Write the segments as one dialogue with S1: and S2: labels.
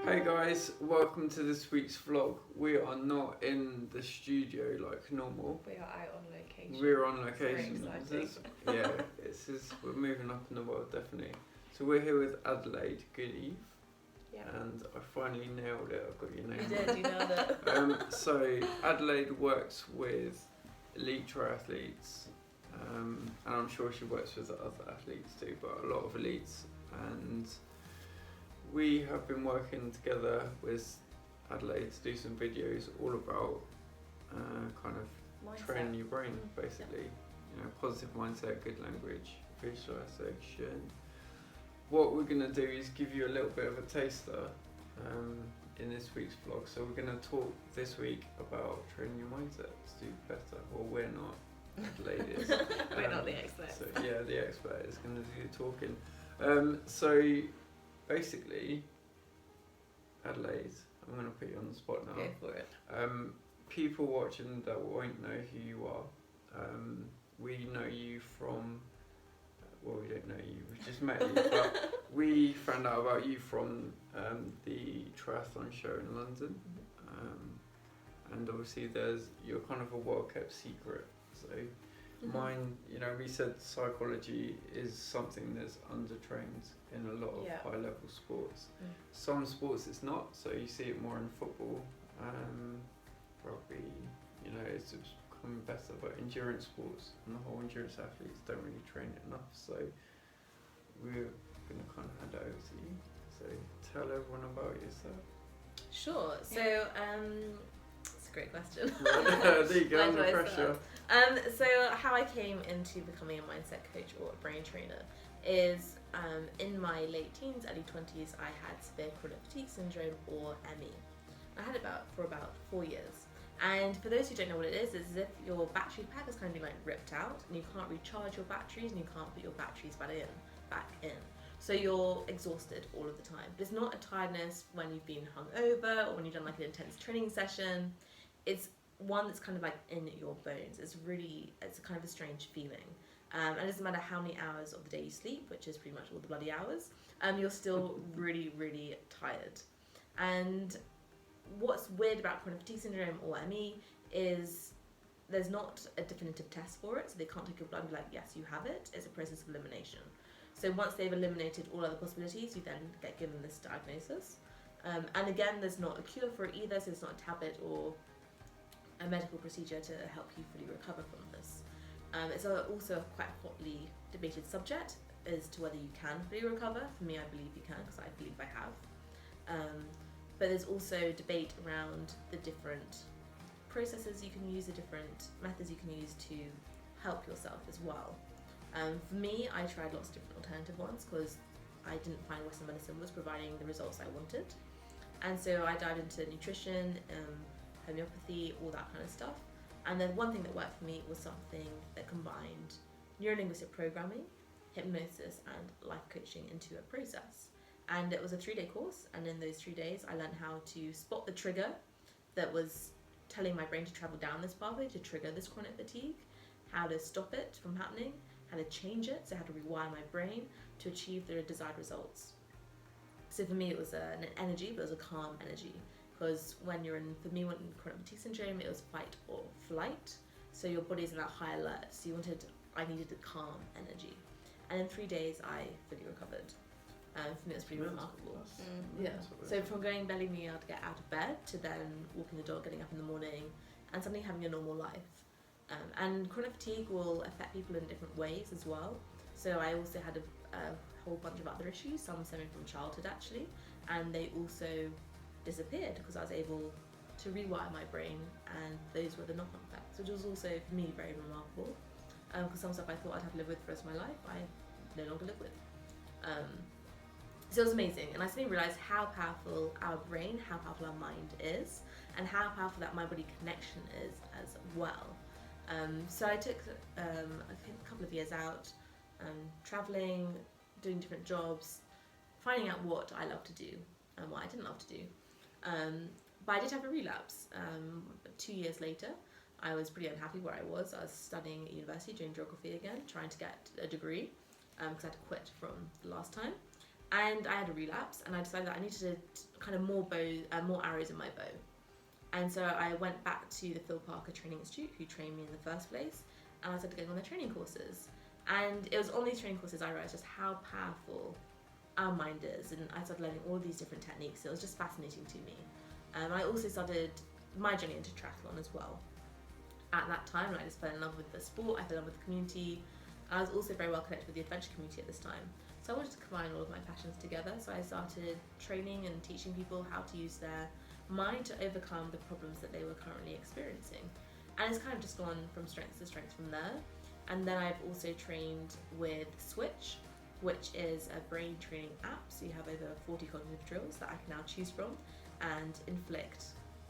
S1: Hey guys, welcome to this week's vlog. We are not in the studio like normal.
S2: We are out on location.
S1: We're on location.
S2: Very exciting.
S1: We're moving up in the world, definitely. So we're here with Adelaide Goodeve.
S2: Yeah.
S1: And I finally nailed it. I've got your name.
S2: You did, you nailed it.
S1: So Adelaide works with elite triathletes, and I'm sure she works with other athletes too, but a lot of elites. And we have been working together with Adelaide to do some videos all about kind of
S2: Mindset.
S1: training your brain, basically. You know, positive mindset, good language, visualization. What we're going to do is give you a little bit of a taster in this week's vlog. So we're going to talk this week about training your mindset to do better. Well, we're not. Adelaide is.
S2: We're not the experts.
S1: So yeah, the expert is going to do the talking. So basically, Adelaide, I'm going to put you on the spot now.
S2: Go for it.
S1: People watching that won't know who you are. We know you from, well, we don't know you, we've just met you, but we found out about you from the Triathlon show in London. And obviously you're kind of a well-kept secret. So mine, you know, we said psychology is something that's undertrained in a lot of high-level sports. Some sports it's not, so you see it more in football, rugby, you know, it's becoming better, but endurance sports and the whole endurance athletes don't really train it enough, so we're going to kind of hand it over to you. So tell everyone about yourself.
S2: Sure, so it's a great question.
S1: There you go, under pressure.
S2: So how I came into becoming a mindset coach or a brain trainer is in my late teens, early 20s, I had severe chronic fatigue syndrome, or ME. I had it for about 4 years. And for those who don't know what it is as if your battery pack is kind of being like ripped out and you can't recharge your batteries and you can't put your batteries back in. So you're exhausted all of the time. But it's not a tiredness when you've been hungover or when you've done like an intense training session. It's one that's kind of like in your bones. It's a kind of a strange feeling. And it doesn't matter how many hours of the day you sleep, which is pretty much all the bloody hours, you're still really, really tired. And what's weird about chronic fatigue syndrome, or ME, is there's not a definitive test for it, so they can't take your blood and be like, yes, you have it. It's a process of elimination. So once they've eliminated all other possibilities, you then get given this diagnosis. And again, there's not a cure for it either, so it's not a tablet or a medical procedure to help you fully recover from this. It's also a quite hotly debated subject as to whether you can fully recover. For me, I believe you can, because I believe I have. But there's also debate around the different processes you can use, the different methods you can use to help yourself as well. For me, I tried lots of different alternative ones because I didn't find Western medicine was providing the results I wanted. And so I dived into nutrition, homeopathy, all that kind of stuff. And then one thing that worked for me was something that combined neuro-linguistic programming, hypnosis, and life coaching into a process. And it was a 3-day course, and in those 3 days I learned how to spot the trigger that was telling my brain to travel down this pathway to trigger this chronic fatigue, how to stop it from happening, how to change it, so how to rewire my brain to achieve the desired results. So for me it was an energy, but it was a calm energy, because when chronic fatigue syndrome, it was fight or flight, so your body's in that high alert, so I needed a calm energy. And in 3 days I fully recovered. For me, it was pretty remarkable. So from going barely being able to get out of bed to then walking the dog, getting up in the morning, and suddenly having a normal life. And chronic fatigue will affect people in different ways as well. So I also had a whole bunch of other issues, some stemming from childhood actually, and they also disappeared because I was able to rewire my brain, and those were the knock-on effects, which was also for me very remarkable. Because some stuff I thought I'd have to live with for the rest of my life, I no longer live with. So it was amazing, and I suddenly realised how powerful our brain, how powerful our mind is, and how powerful that mind-body connection is as well. So I took a couple of years out, travelling, doing different jobs, finding out what I love to do and what I didn't love to do. But I did have a relapse. 2 years later, I was pretty unhappy where I was. I was studying at university, doing geography again, trying to get a degree, because I had to quit from the last time. and I had a relapse, and I decided that I needed kind of more arrows in my bow. And so I went back to the Phil Parker Training Institute, who trained me in the first place, and I started going on their training courses. And it was on these training courses I realised just how powerful our mind is, and I started learning all these different techniques. It was just fascinating to me. I also started my journey into triathlon as well. At that time, I just fell in love with the sport, I fell in love with the community. I was also very well connected with the adventure community at this time. So I wanted to combine all of my passions together, so I started training and teaching people how to use their mind to overcome the problems that they were currently experiencing. And it's kind of just gone from strength to strength from there. And then I've also trained with Switch, which is a brain training app. So you have over 40 cognitive drills that I can now choose from and inflict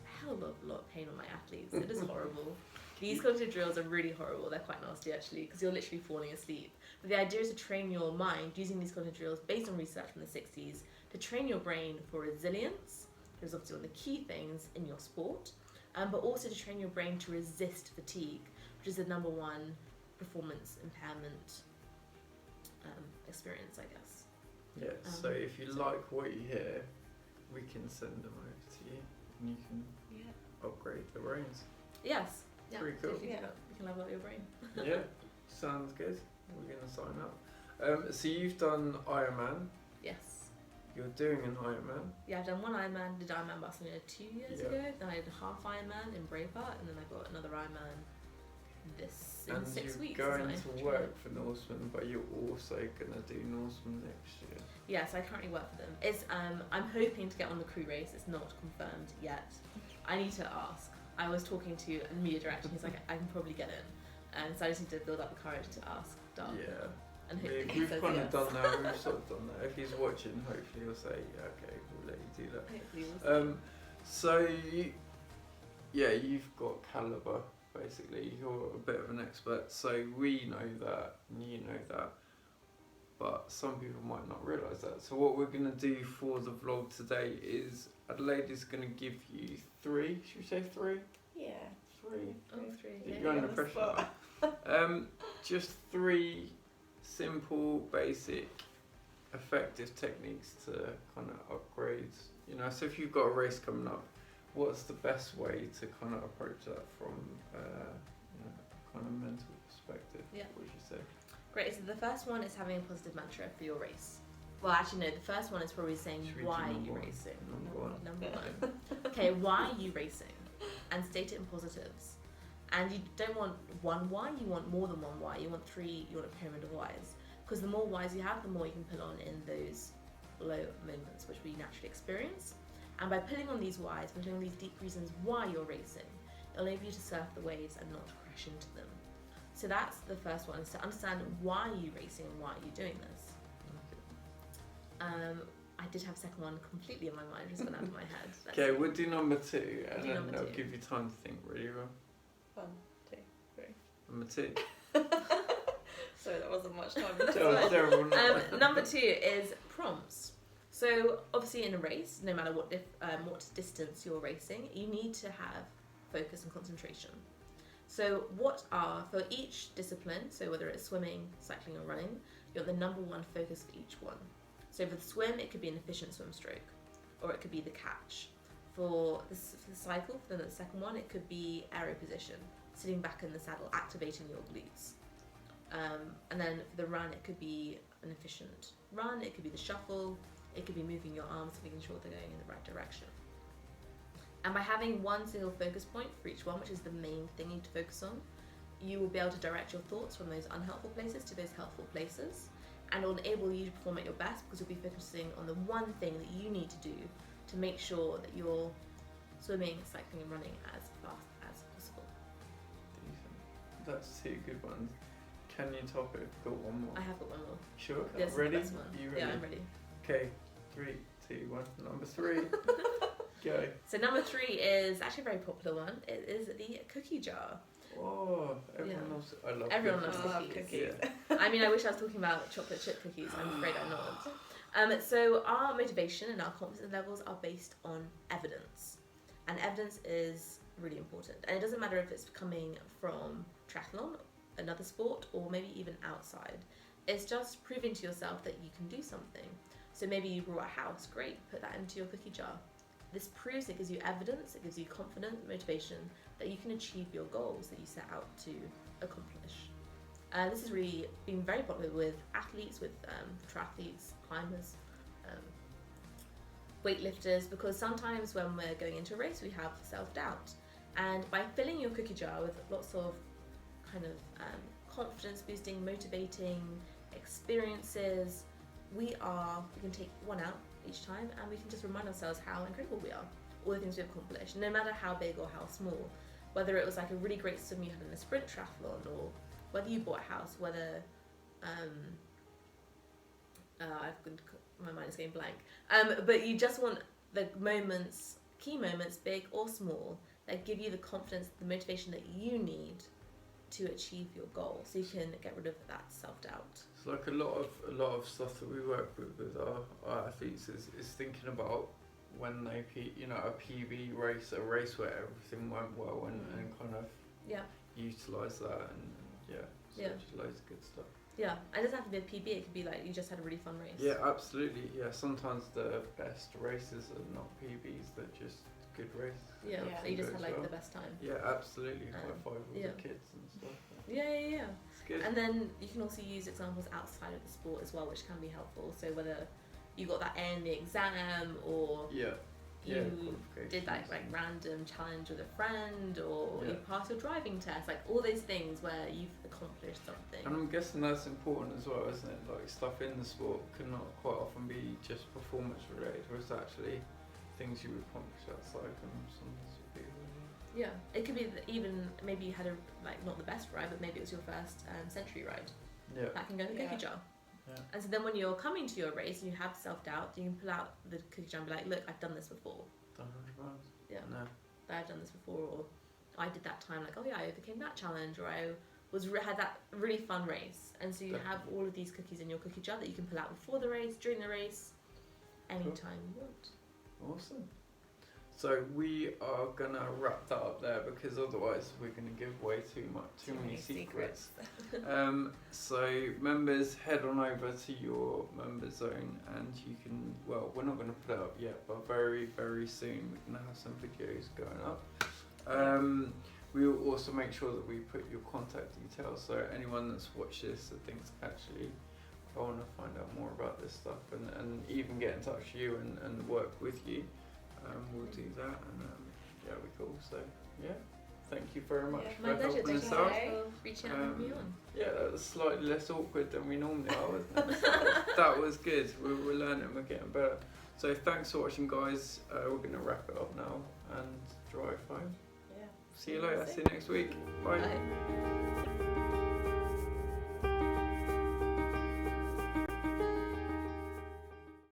S2: a hell of a lot of pain on my athletes. It is horrible. These cognitive drills are really horrible. They're quite nasty actually, because you're literally falling asleep. But the idea is to train your mind using these cognitive drills based on research from the 60s to train your brain for resilience, which is obviously one of the key things in your sport, but also to train your brain to resist fatigue, which is the number one performance impairment experience, I guess.
S1: Yeah, so if you like what you hear, we can send them over to you and you can upgrade the brains.
S2: Yes. Yeah,
S1: Pretty cool.
S2: You can level up your brain.
S1: Yeah, sounds good. We're going to sign up. So you've done Ironman.
S2: Yes.
S1: You're doing an Ironman.
S2: Yeah, I've done one Ironman, did Ironman Barcelona 2 years ago, then I did a half Ironman in Braveheart, and then I got another Ironman in 6 weeks.
S1: And you're going to work for Norseman, but you're also going to do Norseman next year.
S2: Yes, I currently work for them. It's I'm hoping to get on the crew race. It's not confirmed yet. I need to ask. I was talking to a media director, and he's like, I can probably get in. And so I just need to build up the courage to ask Doug.
S1: Yeah.
S2: And
S1: We've kind of done that. We've sort of done that. If he's watching, hopefully he'll say, yeah, okay, we'll let you do that.
S2: Hopefully we'll see.
S1: So, you've got calibre, basically. You're a bit of an expert. So we know that, and you know that. But some people might not realise that. So what we're going to do for the vlog today is Adelaide is going to give you 3. Should we say 3?
S3: Yeah.
S1: 3.
S2: Oh, 3.
S1: You're under pressure. Just 3 simple, basic, effective techniques to kind of upgrade. You know, so if you've got a race coming up, what's the best way to kind of approach that from a kind of mental perspective?
S2: Yeah.
S1: What would you say?
S2: Great. So the first one is having a positive mantra for your race. Well, actually, no. The first one is probably saying why are you racing. Number one. Okay, why are you racing? And state it in positives. And you don't want one why, you want more than one why. You want 3, you want a pyramid of whys. Because the more whys you have, the more you can put on in those low moments, which we naturally experience. And by putting on these whys, by putting on these deep reasons why you're racing, it'll enable you to surf the waves and not crash into them. So that's the first one, is to understand why are you racing and why are you doing this. I did have a second one completely in my mind, just gone out of my head.
S1: Okay, we'll do number 2, and then
S2: number
S1: I'll
S2: 2.
S1: give you time to think really well.
S3: 1, 2, 3.
S1: Number 2.
S3: Sorry, that wasn't much time.
S1: Terrible.
S2: Number 2 is prompts. So obviously in a race, no matter what distance you're racing, you need to have focus and concentration. So for each discipline, so whether it's swimming, cycling or running, you want the number 1 focus for each one. So for the swim, it could be an efficient swim stroke, or it could be the catch. For the cycle, for the second one, it could be aero position, sitting back in the saddle, activating your glutes. And then for the run, it could be an efficient run, it could be the shuffle, it could be moving your arms, making sure they're going in the right direction. And by having one single focus point for each one, which is the main thing you need to focus on, you will be able to direct your thoughts from those unhelpful places to those helpful places. And it will enable you to perform at your best because you'll be focusing on the one thing that you need to do to make sure that you're swimming, cycling and running as fast as possible.
S1: Decent. That's 2 good ones. Can you top it? Got one more?
S2: I have got one more.
S1: Sure.
S2: This
S1: Ready?
S2: is the best one.
S1: You ready?
S2: Yeah, I'm ready.
S1: Okay, 3, 2, 1. Number 3. Go.
S2: So number 3 is actually a very popular one. It is the cookie jar.
S1: Oh, everyone loves it. I love
S2: Everyone
S1: cookies.
S2: loves cookies.
S1: Yeah.
S2: I mean, I wish I was talking about chocolate chip cookies. I'm afraid I'm not. So our motivation and our confidence levels are based on evidence. And evidence is really important. And it doesn't matter if it's coming from triathlon, another sport, or maybe even outside. It's just proving to yourself that you can do something. So maybe you brought a house, great, put that into your cookie jar. This proves, it gives you evidence, it gives you confidence, motivation that you can achieve your goals that you set out to accomplish. This has really been very popular with athletes, with triathletes, climbers, weightlifters, because sometimes when we're going into a race we have self-doubt, and by filling your cookie jar with lots of kind of confidence boosting, motivating experiences, we can take one out each time and we can just remind ourselves how incredible we are, all the things we've accomplished, no matter how big or how small, whether it was like a really great swim you had in a sprint triathlon, or whether you bought a house, whether my mind is going blank, but you just want the moments, key moments, big or small, that give you the confidence, the motivation that you need to achieve your goal, so you can get rid of that self-doubt.
S1: It's like a lot of stuff that we work with our athletes is thinking about when they a PB race, a race where everything went well, and kind of utilise that, and just loads of good stuff.
S2: Yeah, it doesn't have to be a PB, it could be like you just had a really fun race.
S1: Yeah, absolutely. Yeah, sometimes the best races are not PBs, they're just good races.
S2: Yeah, so you just had like the best time.
S1: Yeah, absolutely. High five all the kids and stuff.
S2: Yeah.
S1: It's good.
S2: And then you can also use examples outside of the sport as well, which can be helpful. So whether you got that A in the exam, or you did that like random challenge with a friend, or you passed your driving test, like all those things where you've accomplished something.
S1: And I'm guessing that's important as well, isn't it? Like stuff in the sport can not quite often be just performance related, or it's actually things you would accomplish outside them. Sometimes would be
S2: Yeah, it could be that even maybe you had a not the best ride, but maybe it was your first century ride. Yeah, that can go in the cookie jar. Yeah. And so then when you're coming to your race and you have self-doubt, you can pull out the cookie jar and be like, look, I've done this before.
S1: Done 100 miles.
S2: Yeah. No. I've done this before, or I did that time, like, oh yeah, I overcame that challenge, or I had that really fun race. And so you have all of these cookies in your cookie jar that you can pull out before the race, during the race, anytime you want.
S1: Awesome. So we are gonna wrap that up there, because otherwise we're gonna give away too many secrets. So members, head on over to your member zone, and you can. Well, we're not gonna put it up yet, but very very soon we're gonna have some videos going up. We will also make sure that we put your contact details, so anyone that's watched this that thinks actually I want to find out more about this stuff, and even get in touch with you and work with you. We'll do that, and it'll be cool. So thank you very much for helping us out.
S2: For reaching out and having me on.
S1: Yeah, that was slightly less awkward than we normally are, wasn't it? That was good. We're learning, we're getting better. So thanks for watching, guys. We're gonna wrap it up now and drive home.
S3: Yeah.
S1: See you later. See you next week. Bye.
S2: Bye.